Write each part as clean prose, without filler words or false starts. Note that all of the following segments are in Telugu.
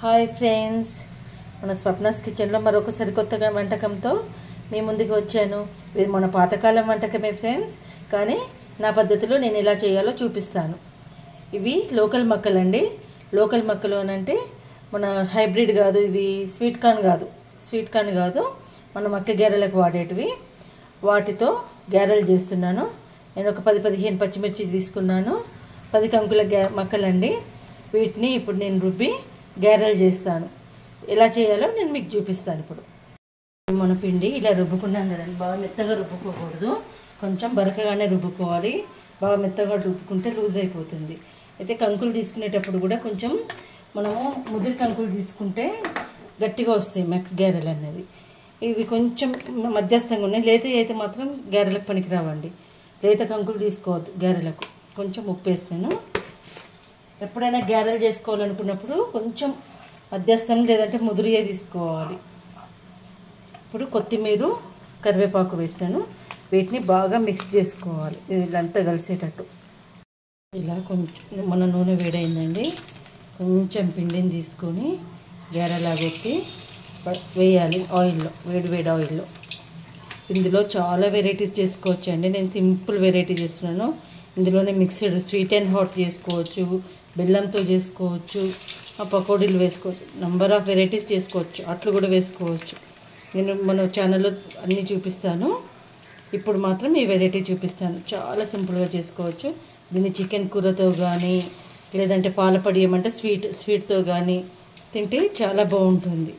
హాయ్ ఫ్రెండ్స్, మన స్వప్నాస్ కిచెన్లో మరొక సరికొత్త వంటకంతో మీ ముందుకు వచ్చాను. ఇది మన పాతకాలం వంటకమే ఫ్రెండ్స్, కానీ నా పద్ధతిలో నేను ఎలా చేయాలో చూపిస్తాను. ఇవి లోకల్ మక్కలండి. లోకల్ మక్కలు అంటే మన హైబ్రిడ్ కాదు, ఇవి స్వీట్ కార్న్ కాదు, మన మక్క గారెలకు వాడేటివి. వాటితో గారెలు చేస్తున్నాను. నేను ఒక 10-15 పచ్చిమిర్చి తీసుకున్నాను. 10 కంకుల మక్కలండి. వీటిని ఇప్పుడు నేను రుబ్బి గారెలు చేస్తాను. ఎలా చేయాలో నేను మీకు చూపిస్తాను. ఇప్పుడు మన పిండి ఇలా రుబ్బుకున్నాను కదండి. బాగా మెత్తగా రుబ్బుకోకూడదు, కొంచెం బరకగానే రుబ్బుకోవాలి. బాగా మెత్తగా రుబ్బుకుంటే లూజ్ అయిపోతుంది. అయితే కంకులు తీసుకునేటప్పుడు కూడా కొంచెం మనము ముదిరి కంకులు తీసుకుంటే గట్టిగా వస్తాయి మెక్క గారెలు అనేది. ఇవి కొంచెం మధ్యస్థంగా ఉన్నాయి. లేత అయితే మాత్రం గారెలకు పనికిరావండి. లేత కంకులు తీసుకోవద్దు గారెలకు. కొంచెం ఉప్పు వేస్తాను. ఎప్పుడైనా గారెలు చేసుకోవాలనుకున్నప్పుడు కొంచెం మధ్యస్థం లేదంటే ముదురుగా తీసుకోవాలి. ఇప్పుడు కొత్తిమీర, కరివేపాకు వేస్తాను. వీటిని బాగా మిక్స్ చేసుకోవాలి, ఇదంతా కలిసేటట్టు. ఇలా కొంచెం మన నూనె వేడైందండి. కొంచెం పిండిని తీసుకొని గారెలా పెట్టి వేయాలి ఆయిల్లో, వేడి ఆయిల్లో. ఇందులో చాలా వెరైటీస్ చేసుకోవచ్చు అండి. నేను సింపుల్ వెరైటీ చేస్తున్నాను. ఇందులోనే మిక్స్డ్ స్వీట్ అండ్ హాట్ చేసుకోవచ్చు, బెల్లంతో చేసుకోవచ్చు, పకోడీలు వేసుకోవచ్చు, నంబర్ ఆఫ్ వెరైటీస్ చేసుకోవచ్చు. అట్లు కూడా వేసుకోవచ్చు. నేను మన ఛానల్లో అన్నీ చూపిస్తాను. ఇప్పుడు మాత్రం ఈ వెరైటీ చూపిస్తాను. చాలా సింపుల్గా చేసుకోవచ్చు. దీన్ని చికెన్ కూరతో కానీ, లేదంటే పాలపడి ఏమంటే స్వీట్తో కానీ తింటే చాలా బాగుంటుంది.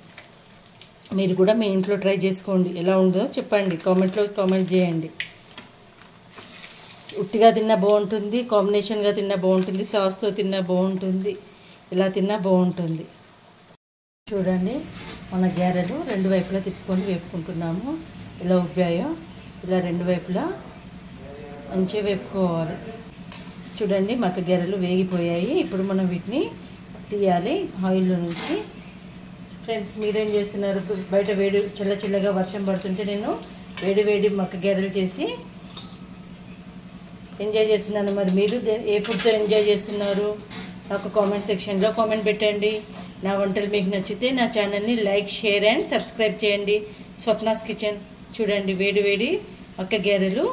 మీరు కూడా మీ ఇంట్లో ట్రై చేసుకోండి. ఎలా ఉందో చెప్పండి, కామెంట్లో కామెంట్ చేయండి. ఉట్టిగా తిన్నా బాగుంటుంది, కాంబినేషన్గా తిన్నా బాగుంటుంది, సాస్తో తిన్నా బాగుంటుంది, ఇలా తిన్నా బాగుంటుంది. చూడండి, మన గారెలు రెండు వైపులా తిప్పుకొని వేపుకుంటున్నాము. ఇలా ఉబ్బాయో ఇలా రెండు వైపులా మంచిగా వేపుకోవాలి. చూడండి, మక్క గారెలు వేగిపోయాయి. ఇప్పుడు మనం వీటిని తీయాలి ఆయిల్లో నుంచి. ఫ్రెండ్స్, మీరేం చేస్తున్నారు? బయట వేడి చల్లగా వర్షం పడుతుంటే నేను వేడి మక్క గారెలు చేసి ఎంజాయ్ చేస్తున్నాను. మరి మీరు ఏ ఫుడ్తో ఎంజాయ్ చేస్తున్నారు? నాకు కామెంట్ సెక్షన్లో కామెంట్ పెట్టండి. నా వంటలు మీకు నచ్చితే నా ఛానల్ని లైక్, షేర్ అండ్ సబ్స్క్రైబ్ చేయండి. స్వప్నాస్ కిచెన్. చూడండి, వేడి మక్క గారెలు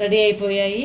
రెడీ అయిపోయాయి.